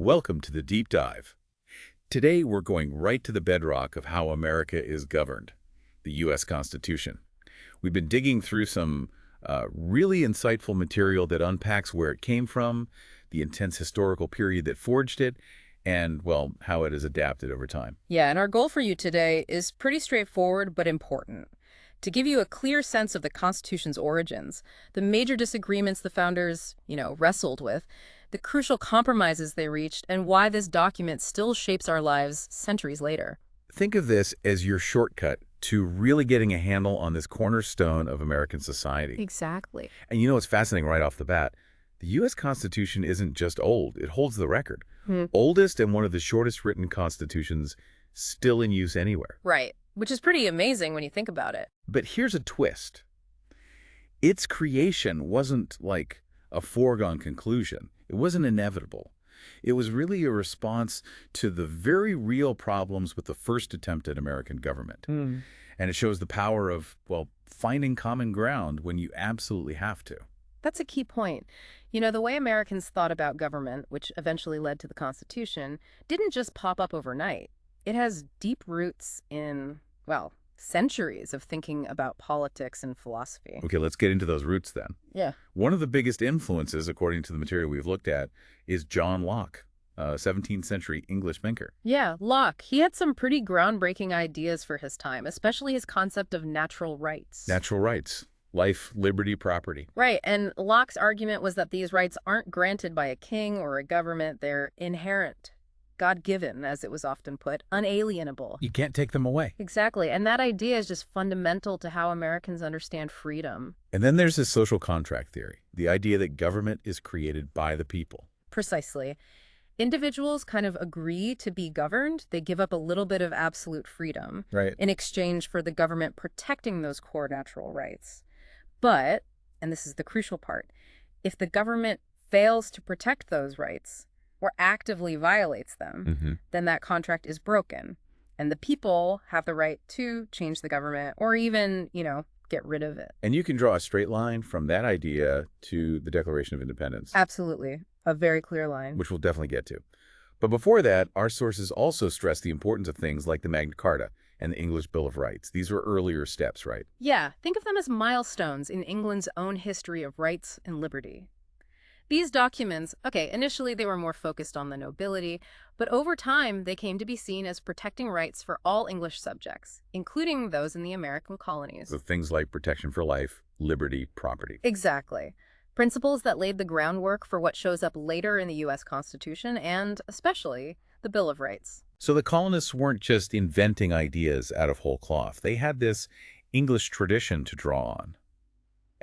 Welcome to the Deep Dive. Today we're going right to the bedrock of how America is governed, the U.S. Constitution. We've been digging through some really insightful material that unpacks where it came from, the intense historical period that forged it, and, well, how it has adapted over time. Yeah, and our goal for you today is pretty straightforward but important. To give you a clear sense of the Constitution's origins, the major disagreements the founders, wrestled with, the crucial compromises they reached, and why this document still shapes our lives centuries later. Think of this as your shortcut to really getting a handle on this cornerstone of American society. Exactly. And you know what's fascinating right off the bat? The U.S. Constitution isn't just old, it holds the record. Oldest and one of the shortest written constitutions still in use anywhere. Right, which is pretty amazing when you think about it. But here's a twist. Its creation wasn't like a foregone conclusion. It wasn't inevitable. It was really a response to the very real problems with the first attempt at American government. And it shows the power of, well, finding common ground when you absolutely have to. That's a key point. The way Americans thought about government, which eventually led to the Constitution, didn't just pop up overnight. It has deep roots in, well, centuries of thinking about politics and philosophy. Okay, let's get into those roots then. Yeah. One of the biggest influences, according to the material we've looked at, is John Locke, a 17th century English thinker. Yeah, Locke. He had some pretty groundbreaking ideas for his time, especially his concept of natural rights. Natural rights. Life, liberty, property. Right, and Locke's argument was that these rights aren't granted by a king or a government. They're inherent, God-given, as it was often put, unalienable. You can't take them away. Exactly, and that idea is just fundamental to how Americans understand freedom. And then there's this social contract theory, the idea that government is created by the people. Precisely. Individuals kind of agree to be governed. They give up a little bit of absolute freedom in exchange for the government protecting those core natural rights. But, and this is the crucial part, if the government fails to protect those rights or actively violates them, then that contract is broken. And the people have the right to change the government or even, get rid of it. And you can draw a straight line from that idea to the Declaration of Independence. Absolutely. A very clear line. Which we'll definitely get to. But before that, our sources also stress the importance of things like the Magna Carta and the English Bill of Rights. These were earlier steps, right? Yeah, think of them as milestones in England's own history of rights and liberty. These documents, initially they were more focused on the nobility, but over time they came to be seen as protecting rights for all English subjects, including those in the American colonies. So things like protection for life, liberty, property. Exactly. Principles that laid the groundwork for what shows up later in the U.S. Constitution and, especially, the Bill of Rights. So the colonists weren't just inventing ideas out of whole cloth. They had this English tradition to draw on.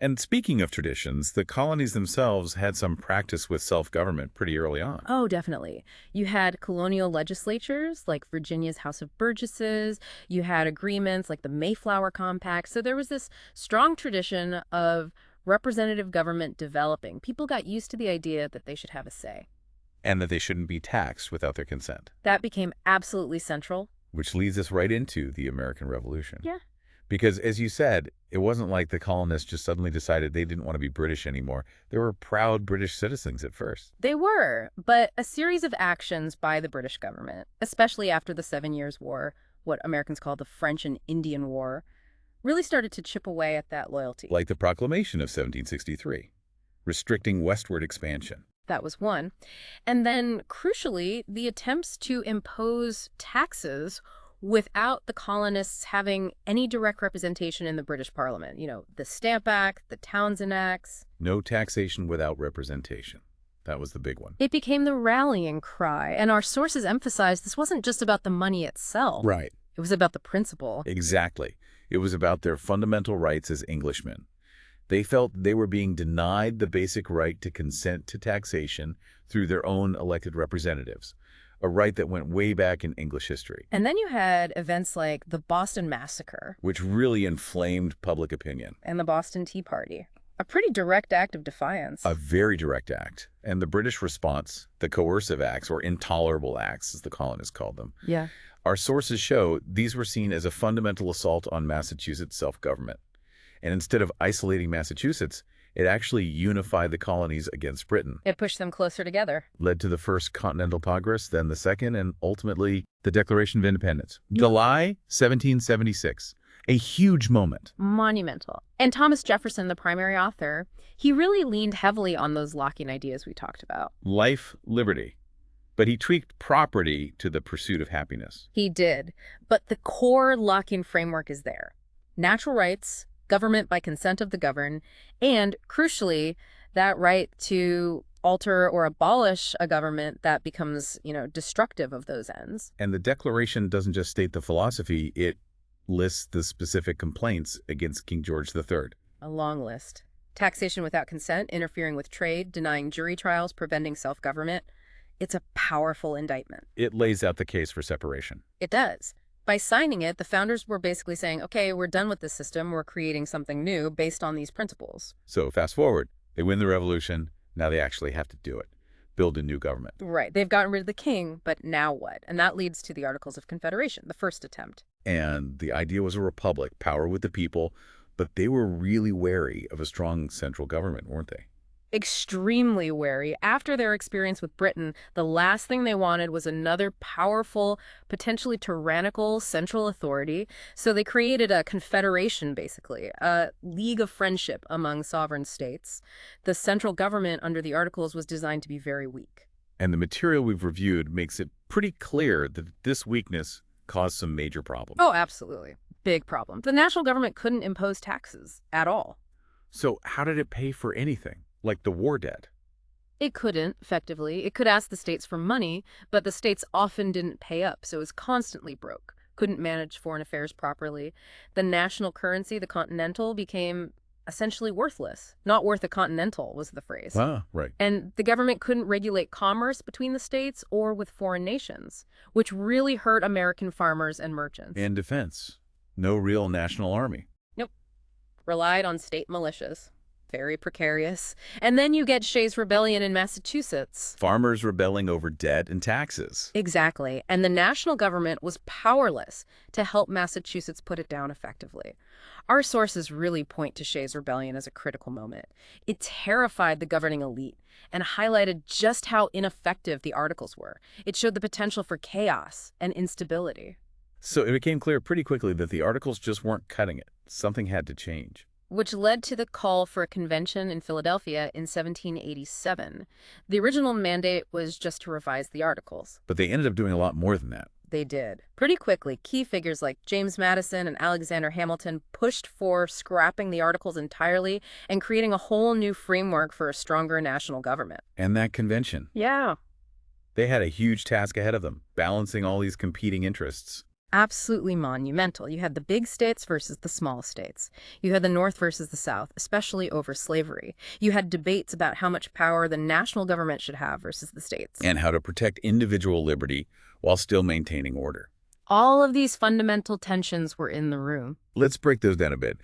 And speaking of traditions, the colonies themselves had some practice with self-government pretty early on. Oh, definitely. You had colonial legislatures like Virginia's House of Burgesses. You had agreements like the Mayflower Compact. So there was this strong tradition of representative government developing. People got used to the idea that they should have a say. And that they shouldn't be taxed without their consent. That became absolutely central. Which leads us right into the American Revolution. Yeah. Because, as you said, it wasn't like the colonists just suddenly decided they didn't want to be British anymore. They were proud British citizens at first. They were, but a series of actions by the British government, especially after the 7 Years' War, what Americans call the French and Indian War, really started to chip away at that loyalty. Like the Proclamation of 1763, restricting westward expansion. That was one. And then, crucially, the attempts to impose taxes without the colonists having any direct representation in the British Parliament. The Stamp Act, the Townshend Acts. No taxation without representation. That was the big one. It became the rallying cry, and our sources emphasized this wasn't just about the money itself. Right. It was about the principle. Exactly. It was about their fundamental rights as Englishmen. They felt they were being denied the basic right to consent to taxation through their own elected representatives, a right that went way back in English history. And then you had events like the Boston Massacre, which really inflamed public opinion. And the Boston Tea Party. A pretty direct act of defiance. A very direct act. And the British response, the coercive acts, or intolerable acts, as the colonists called them. Yeah. Our sources show these were seen as a fundamental assault on Massachusetts self-government. And instead of isolating Massachusetts, It actually unified the colonies against Britain. It pushed them closer together. Led to the First Continental Congress, then the Second, and ultimately the Declaration of Independence. July 1776. A huge moment. Monumental. And Thomas Jefferson, the primary author, he really leaned heavily on those locking ideas we talked about. Life, liberty. But he tweaked property to the pursuit of happiness. He did. But the core locking framework is there. Natural rights, government by consent of the governed, and, crucially, that right to alter or abolish a government that becomes, destructive of those ends. And the Declaration doesn't just state the philosophy, it lists the specific complaints against King George III. A long list. Taxation without consent, interfering with trade, denying jury trials, preventing self-government. It's a powerful indictment. It lays out the case for separation. It does. By signing it, the founders were basically saying, okay, we're done with this system. We're creating something new based on these principles. So fast forward, they win the revolution. Now they actually have to do it. Build a new government. Right. They've gotten rid of the king, but now what? And that leads to the Articles of Confederation, the first attempt. And the idea was a republic, power with the people, but they were really wary of a strong central government, weren't they? Extremely wary. After their experience with Britain, the last thing they wanted was another powerful, potentially tyrannical central authority. So they created a confederation, basically, a league of friendship among sovereign states. The central government under the Articles was designed to be very weak. And the material we've reviewed makes it pretty clear that this weakness caused some major problems. Oh, absolutely. Big problem. The national government couldn't impose taxes at all. So how did it pay for anything? Like the war debt? It couldn't, effectively. It could ask the states for money, but the states often didn't pay up, so it was constantly broke. Couldn't manage foreign affairs properly. The national currency, the continental, became essentially worthless. Not worth a continental was the phrase. Ah, right. And the government couldn't regulate commerce between the states or with foreign nations, which really hurt American farmers and merchants. And defense. No real national army. Nope. Relied on state militias. Very precarious. And then you get Shays' Rebellion in Massachusetts. Farmers rebelling over debt and taxes. Exactly. And the national government was powerless to help Massachusetts put it down effectively. Our sources really point to Shays' Rebellion as a critical moment. It terrified the governing elite and highlighted just how ineffective the Articles were. It showed the potential for chaos and instability. So it became clear pretty quickly that the Articles just weren't cutting it. Something had to change. Which led to the call for a convention in Philadelphia in 1787. The original mandate was just to revise the Articles. But they ended up doing a lot more than that. They did. Pretty quickly, key figures like James Madison and Alexander Hamilton pushed for scrapping the Articles entirely and creating a whole new framework for a stronger national government. And that convention. Yeah. They had a huge task ahead of them, balancing all these competing interests. Absolutely monumental. You had the big states versus the small states. You had the North versus the South, especially over slavery. You had debates about how much power the national government should have versus the states. And how to protect individual liberty while still maintaining order. All of these fundamental tensions were in the room. Let's break those down a bit.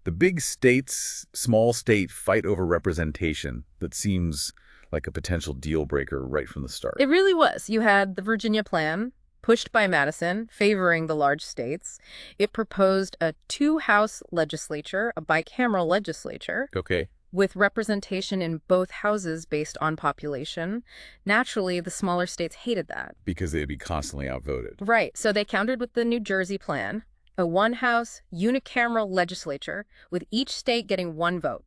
The big states, small state fight over representation that seems like a potential deal breaker right from the start. It really was. You had the Virginia Plan, pushed by Madison, favoring the large states. It proposed a two-house legislature, a bicameral legislature. Okay. With representation in both houses based on population. Naturally, the smaller states hated that. Because they'd be constantly outvoted. Right. So they countered with the New Jersey Plan, a one-house unicameral legislature with each state getting one vote.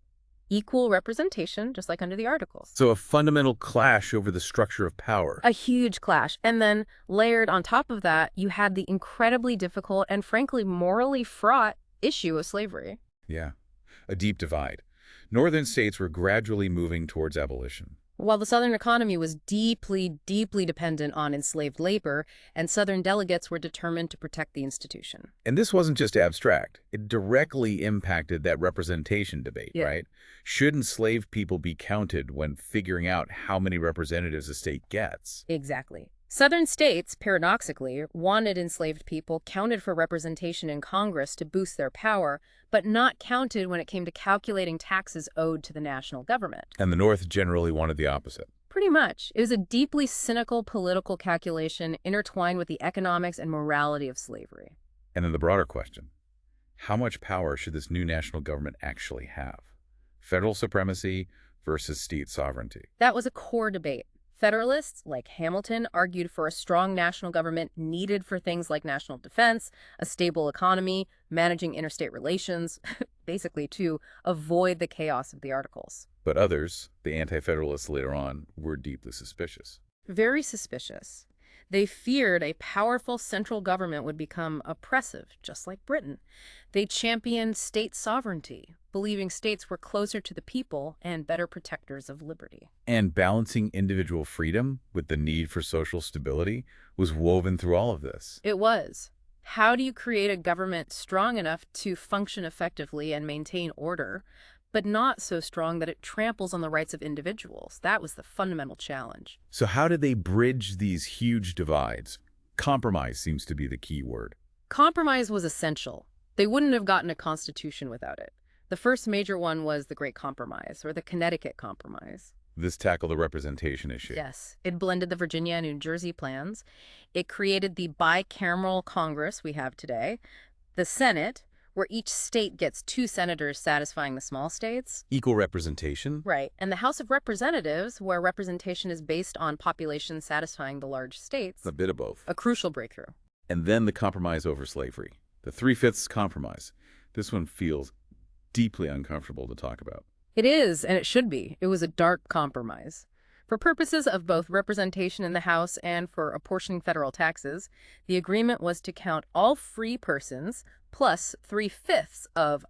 Equal representation, just like under the Articles. So a fundamental clash over the structure of power. A huge clash. And then layered on top of that, you had the incredibly difficult and frankly morally fraught issue of slavery. Yeah, a deep divide. Northern states were gradually moving towards abolition. While the Southern economy was deeply, deeply dependent on enslaved labor, and Southern delegates were determined to protect the institution. And this wasn't just abstract. It directly impacted that representation debate, right? Should enslaved people be counted when figuring out how many representatives a state gets? Exactly. Southern states, paradoxically, wanted enslaved people counted for representation in Congress to boost their power, but not counted when it came to calculating taxes owed to the national government. And the North generally wanted the opposite. Pretty much. It was a deeply cynical political calculation intertwined with the economics and morality of slavery. And then the broader question, how much power should this new national government actually have? Federal supremacy versus state sovereignty. That was a core debate. Federalists, like Hamilton, argued for a strong national government needed for things like national defense, a stable economy, managing interstate relations, basically to avoid the chaos of the Articles. But others, the anti-federalists later on, were deeply suspicious. Very suspicious. They feared a powerful central government would become oppressive, just like Britain. They championed state sovereignty, believing states were closer to the people and better protectors of liberty. And balancing individual freedom with the need for social stability was woven through all of this. It was. How do you create a government strong enough to function effectively and maintain order, but not so strong that it tramples on the rights of individuals? That was the fundamental challenge. So how did they bridge these huge divides? Compromise seems to be the key word. Compromise was essential. They wouldn't have gotten a constitution without it. The first major one was the Great Compromise, or the Connecticut Compromise. This tackled the representation issue. Yes. It blended the Virginia and New Jersey plans. It created the bicameral Congress we have today, the Senate, where each state gets 2 senators satisfying the small states. Equal representation? Right. And the House of Representatives, where representation is based on population satisfying the large states. A bit of both. A crucial breakthrough. And then the compromise over slavery. The 3/5 compromise. This one feels deeply uncomfortable to talk about. It is, and it should be. It was a dark compromise. For purposes of both representation in the House and for apportioning federal taxes, the agreement was to count all free persons plus 3/5 of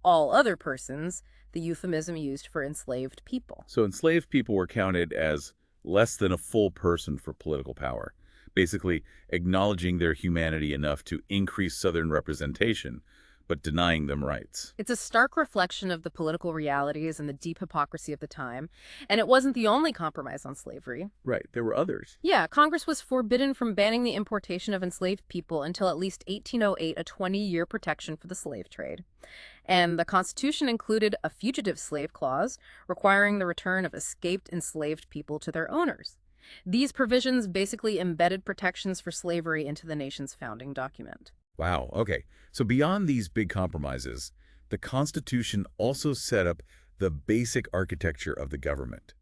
all other persons, the euphemism used for enslaved people. So enslaved people were counted as less than a full person for political power, basically acknowledging their humanity enough to increase Southern representation, but denying them rights. It's a stark reflection of the political realities and the deep hypocrisy of the time, and it wasn't the only compromise on slavery. Right, there were others. Yeah, Congress was forbidden from banning the importation of enslaved people until at least 1808, a 20-year protection for the slave trade. And the Constitution included a fugitive slave clause requiring the return of escaped enslaved people to their owners. These provisions basically embedded protections for slavery into the nation's founding document. Wow, okay. So beyond these big compromises, the Constitution also set up the basic architecture of the government.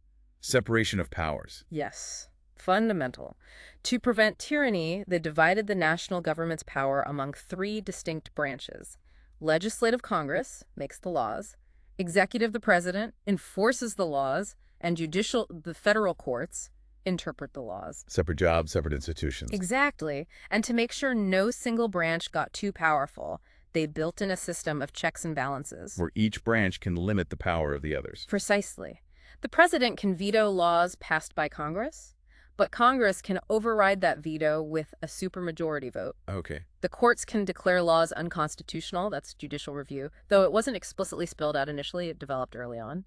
Separation of powers. Yes, fundamental. To prevent tyranny, they divided the national government's power among 3 distinct branches. Legislative Congress makes the laws, executive the president enforces the laws, and judicial the federal courts interpret the laws. Separate jobs, separate institutions. Exactly. And to make sure no single branch got too powerful, they built in a system of checks and balances. Where each branch can limit the power of the others. Precisely. The president can veto laws passed by Congress, but Congress can override that veto with a supermajority vote. Okay. The courts can declare laws unconstitutional, that's judicial review, though it wasn't explicitly spelled out initially, it developed early on.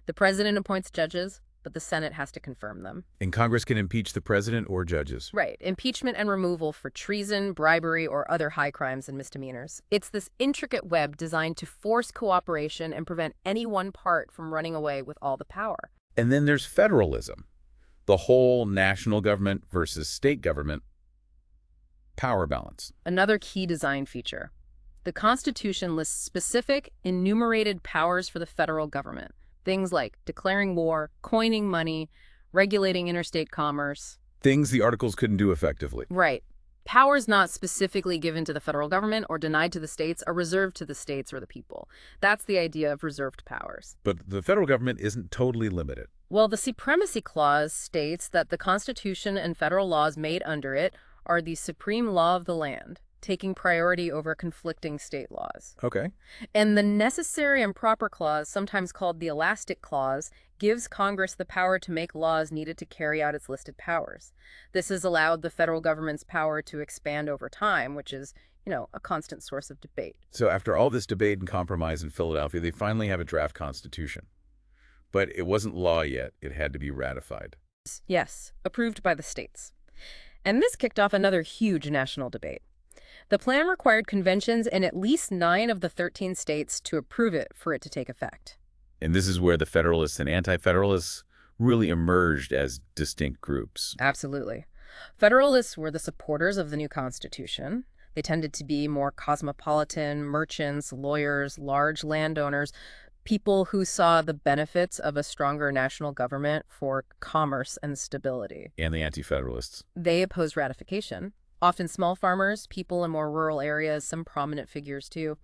The president appoints judges, but the Senate has to confirm them. And Congress can impeach the president or judges. Right. Impeachment and removal for treason, bribery, or other high crimes and misdemeanors. It's this intricate web designed to force cooperation and prevent any one part from running away with all the power. And then there's federalism. The whole national government versus state government power balance. Another key design feature. The Constitution lists specific, enumerated powers for the federal government. Things like declaring war, coining money, regulating interstate commerce. Things the Articles couldn't do effectively. Right. Powers not specifically given to the federal government or denied to the states are reserved to the states or the people. That's the idea of reserved powers. But the federal government isn't totally limited. Well, the Supremacy Clause states that the Constitution and federal laws made under it are the supreme law of the land, taking priority over conflicting state laws. Okay. And the Necessary and Proper Clause, sometimes called the Elastic Clause, gives Congress the power to make laws needed to carry out its listed powers. This has allowed the federal government's power to expand over time, which is, a constant source of debate. So after all this debate and compromise in Philadelphia, they finally have a draft constitution. But it wasn't law yet. It had to be ratified. Yes, approved by the states. And this kicked off another huge national debate. The plan required conventions in at least 9 of the 13 states to approve it for it to take effect. And this is where the Federalists and Anti-Federalists really emerged as distinct groups. Absolutely. Federalists were the supporters of the new Constitution. They tended to be more cosmopolitan, merchants, lawyers, large landowners, People who saw the benefits of a stronger national government for commerce and stability. And the Anti-Federalists. They opposed ratification. Often small farmers, people in more rural areas, some prominent figures too.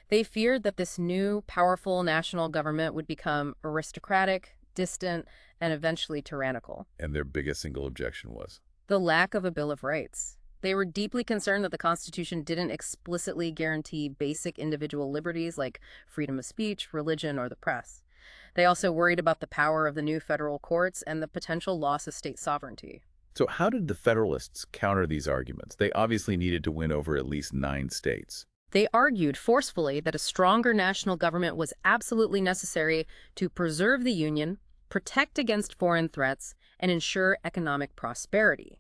They feared that this new, powerful national government would become aristocratic, distant, and eventually tyrannical. And their biggest single objection was? The lack of a Bill of Rights. They were deeply concerned that the Constitution didn't explicitly guarantee basic individual liberties like freedom of speech, religion, or the press. They also worried about the power of the new federal courts and the potential loss of state sovereignty. So how did the Federalists counter these arguments? They obviously needed to win over at least 9 states. They argued forcefully that a stronger national government was absolutely necessary to preserve the Union, protect against foreign threats, and ensure economic prosperity.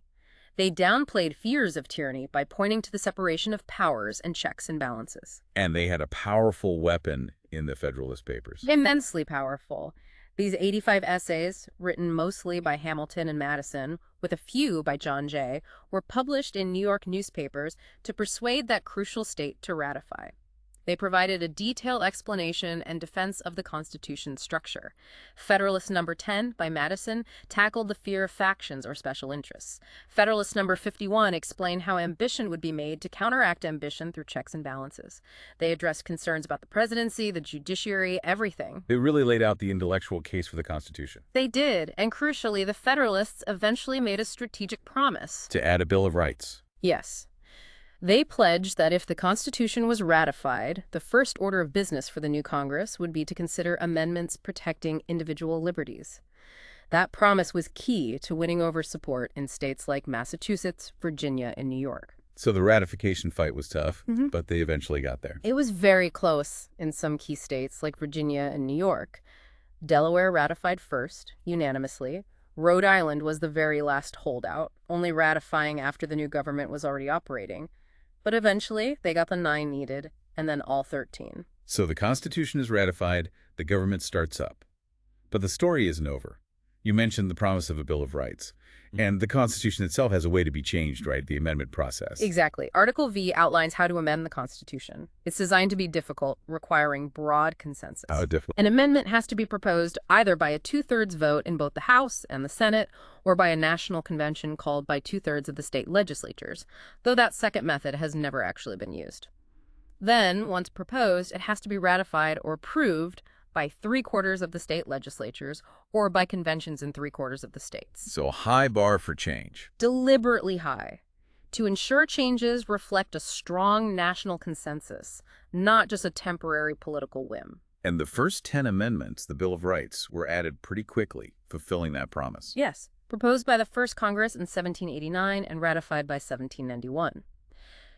They downplayed fears of tyranny by pointing to the separation of powers and checks and balances. And they had a powerful weapon in the Federalist Papers. Immensely powerful. These 85 essays, written mostly by Hamilton and Madison, with a few by John Jay, were published in New York newspapers to persuade that crucial state to ratify. They provided a detailed explanation and defense of the Constitution's structure. Federalist Number 10 by Madison tackled the fear of factions or special interests. Federalist Number 51 explained how ambition would be made to counteract ambition through checks and balances. They addressed concerns about the presidency, the judiciary, everything. They really laid out the intellectual case for the Constitution. They did, and crucially, the Federalists eventually made a strategic promise. To add a Bill of Rights. Yes. They pledged that if the Constitution was ratified, the first order of business for the new Congress would be to consider amendments protecting individual liberties. That promise was key to winning over support in states like Massachusetts, Virginia, and New York. So the ratification fight was tough, but they eventually got there. It was very close in some key states like Virginia and New York. Delaware ratified first, unanimously. Rhode Island was the very last holdout, only ratifying after the new government was already operating. But eventually, they got the 9 needed, and then all 13. So the Constitution is ratified, the government starts up. But the story isn't over. You mentioned the promise of a Bill of Rights. And the Constitution itself has a way to be changed, right? The amendment process. Exactly. Article V outlines how to amend the Constitution. It's designed to be difficult, requiring broad consensus. How difficult? An amendment has to be proposed either by a 2/3 vote in both the House and the Senate, or by a national convention called by 2/3 of the state legislatures, though that second method has never actually been used. Then, once proposed, it has to be ratified or approved by 3/4 of the state legislatures or by conventions in 3/4 of the states. So a high bar for change. Deliberately high, to ensure changes reflect a strong national consensus, not just a temporary political whim. And the first 10 amendments, the Bill of Rights, were added pretty quickly, fulfilling that promise. Yes, proposed by the first Congress in 1789 and ratified by 1791.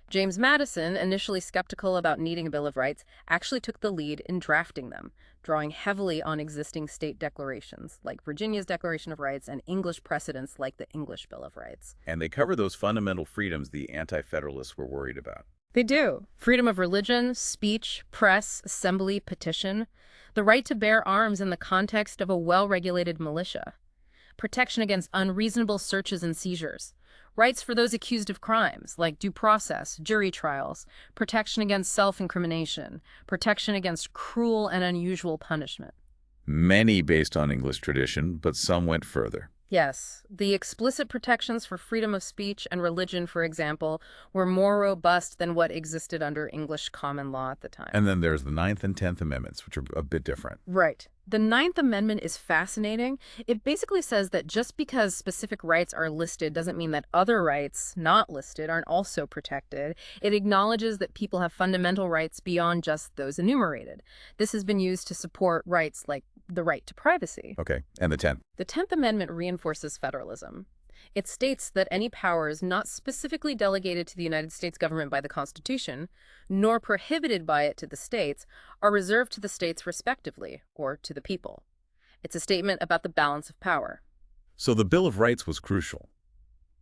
James Madison, initially skeptical about needing a Bill of Rights, actually took the lead in drafting them, drawing heavily on existing state declarations, like Virginia's Declaration of Rights and English precedents like the English Bill of Rights. And they cover those fundamental freedoms the Anti-Federalists were worried about. They do. Freedom of religion, speech, press, assembly, petition. The right to bear arms in the context of a well-regulated militia. Protection against unreasonable searches and seizures. Rights for those accused of crimes, like due process, jury trials, protection against self-incrimination, protection against cruel and unusual punishment. Many based on English tradition, but some went further. Yes, the explicit protections for freedom of speech and religion, for example, were more robust than what existed under English common law at the time. And then there's the 9th and 10th Amendments, which are a bit different. Right. The 9th Amendment is fascinating. It basically says that just because specific rights are listed doesn't mean that other rights not listed aren't also protected. It acknowledges that people have fundamental rights beyond just those enumerated. This has been used to support rights like the right to privacy. Okay, and the 10th? The 10th Amendment reinforces federalism. It states that any powers not specifically delegated to the United States government by the Constitution, nor prohibited by it to the states, are reserved to the states respectively, or to the people. It's a statement about the balance of power. So the Bill of Rights was crucial.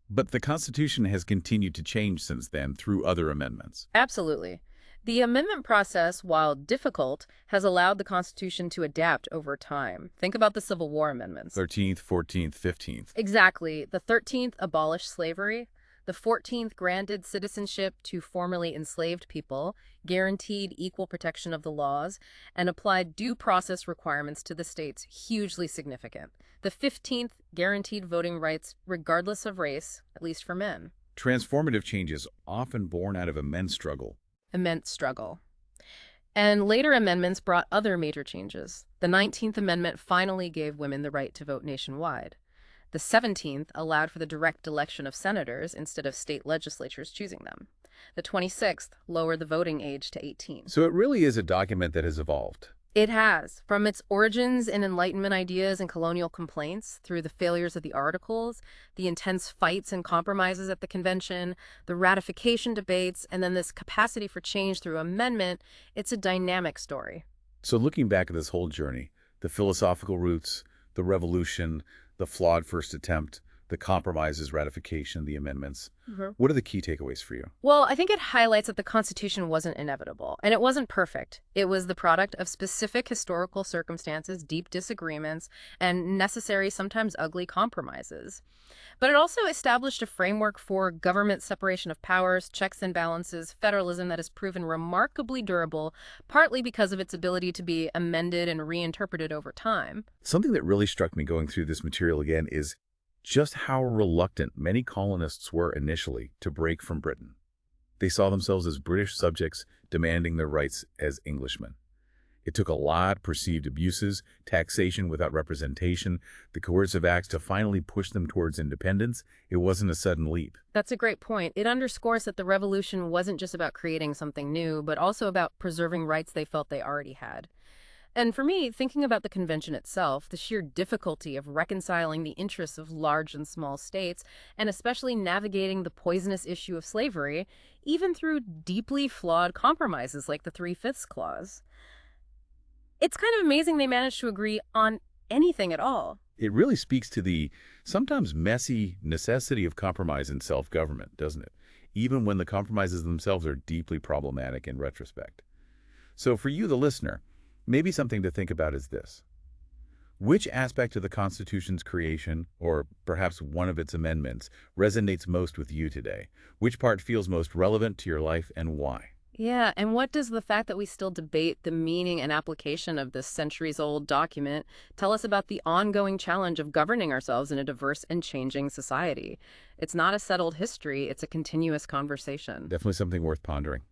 But the Constitution has continued to change since then through other amendments. Absolutely. The amendment process, while difficult, has allowed the Constitution to adapt over time. Think about the Civil War amendments. 13th, 14th, 15th. Exactly. The 13th abolished slavery. The 14th granted citizenship to formerly enslaved people, guaranteed equal protection of the laws, and applied due process requirements to the states, hugely significant. The 15th guaranteed voting rights regardless of race, at least for men. Transformative changes often born out of immense struggle. Immense struggle. And later amendments brought other major changes. The 19th Amendment finally gave women the right to vote nationwide. The 17th allowed for the direct election of senators instead of state legislatures choosing them. The 26th lowered the voting age to 18. So it really is a document that has evolved. It has, from its origins in Enlightenment ideas and colonial complaints, through the failures of the Articles, the intense fights and compromises at the convention, the ratification debates, and then this capacity for change through amendment. It's a dynamic story. So looking back at this whole journey, the philosophical roots, the revolution, the flawed first attempt, the compromises, ratification, the amendments. What are the key takeaways for you? Well, I think it highlights that the Constitution wasn't inevitable, and it wasn't perfect. It was the product of specific historical circumstances, deep disagreements, and necessary, sometimes ugly compromises. But it also established a framework for government separation of powers, checks and balances, federalism that has proven remarkably durable, partly because of its ability to be amended and reinterpreted over time. Something that really struck me going through this material again is just how reluctant many colonists were initially to break from Britain. They saw themselves as British subjects demanding their rights as Englishmen. It took a lot of perceived abuses, taxation without representation, the coercive acts to finally push them towards independence. It wasn't a sudden leap. That's a great point. It underscores that the revolution wasn't just about creating something new, but also about preserving rights they felt they already had. And for me, thinking about the convention itself, the sheer difficulty of reconciling the interests of large and small states, and especially navigating the poisonous issue of slavery, even through deeply flawed compromises like the 3/5 clause. It's kind of amazing they managed to agree on anything at all. It really speaks to the sometimes messy necessity of compromise in self-government, doesn't it? Even when the compromises themselves are deeply problematic in retrospect. So for you, the listener, maybe something to think about is this. Which aspect of the Constitution's creation, or perhaps one of its amendments, resonates most with you today? Which part feels most relevant to your life and why? Yeah, and what does the fact that we still debate the meaning and application of this centuries-old document tell us about the ongoing challenge of governing ourselves in a diverse and changing society? It's not a settled history, it's a continuous conversation. Definitely something worth pondering.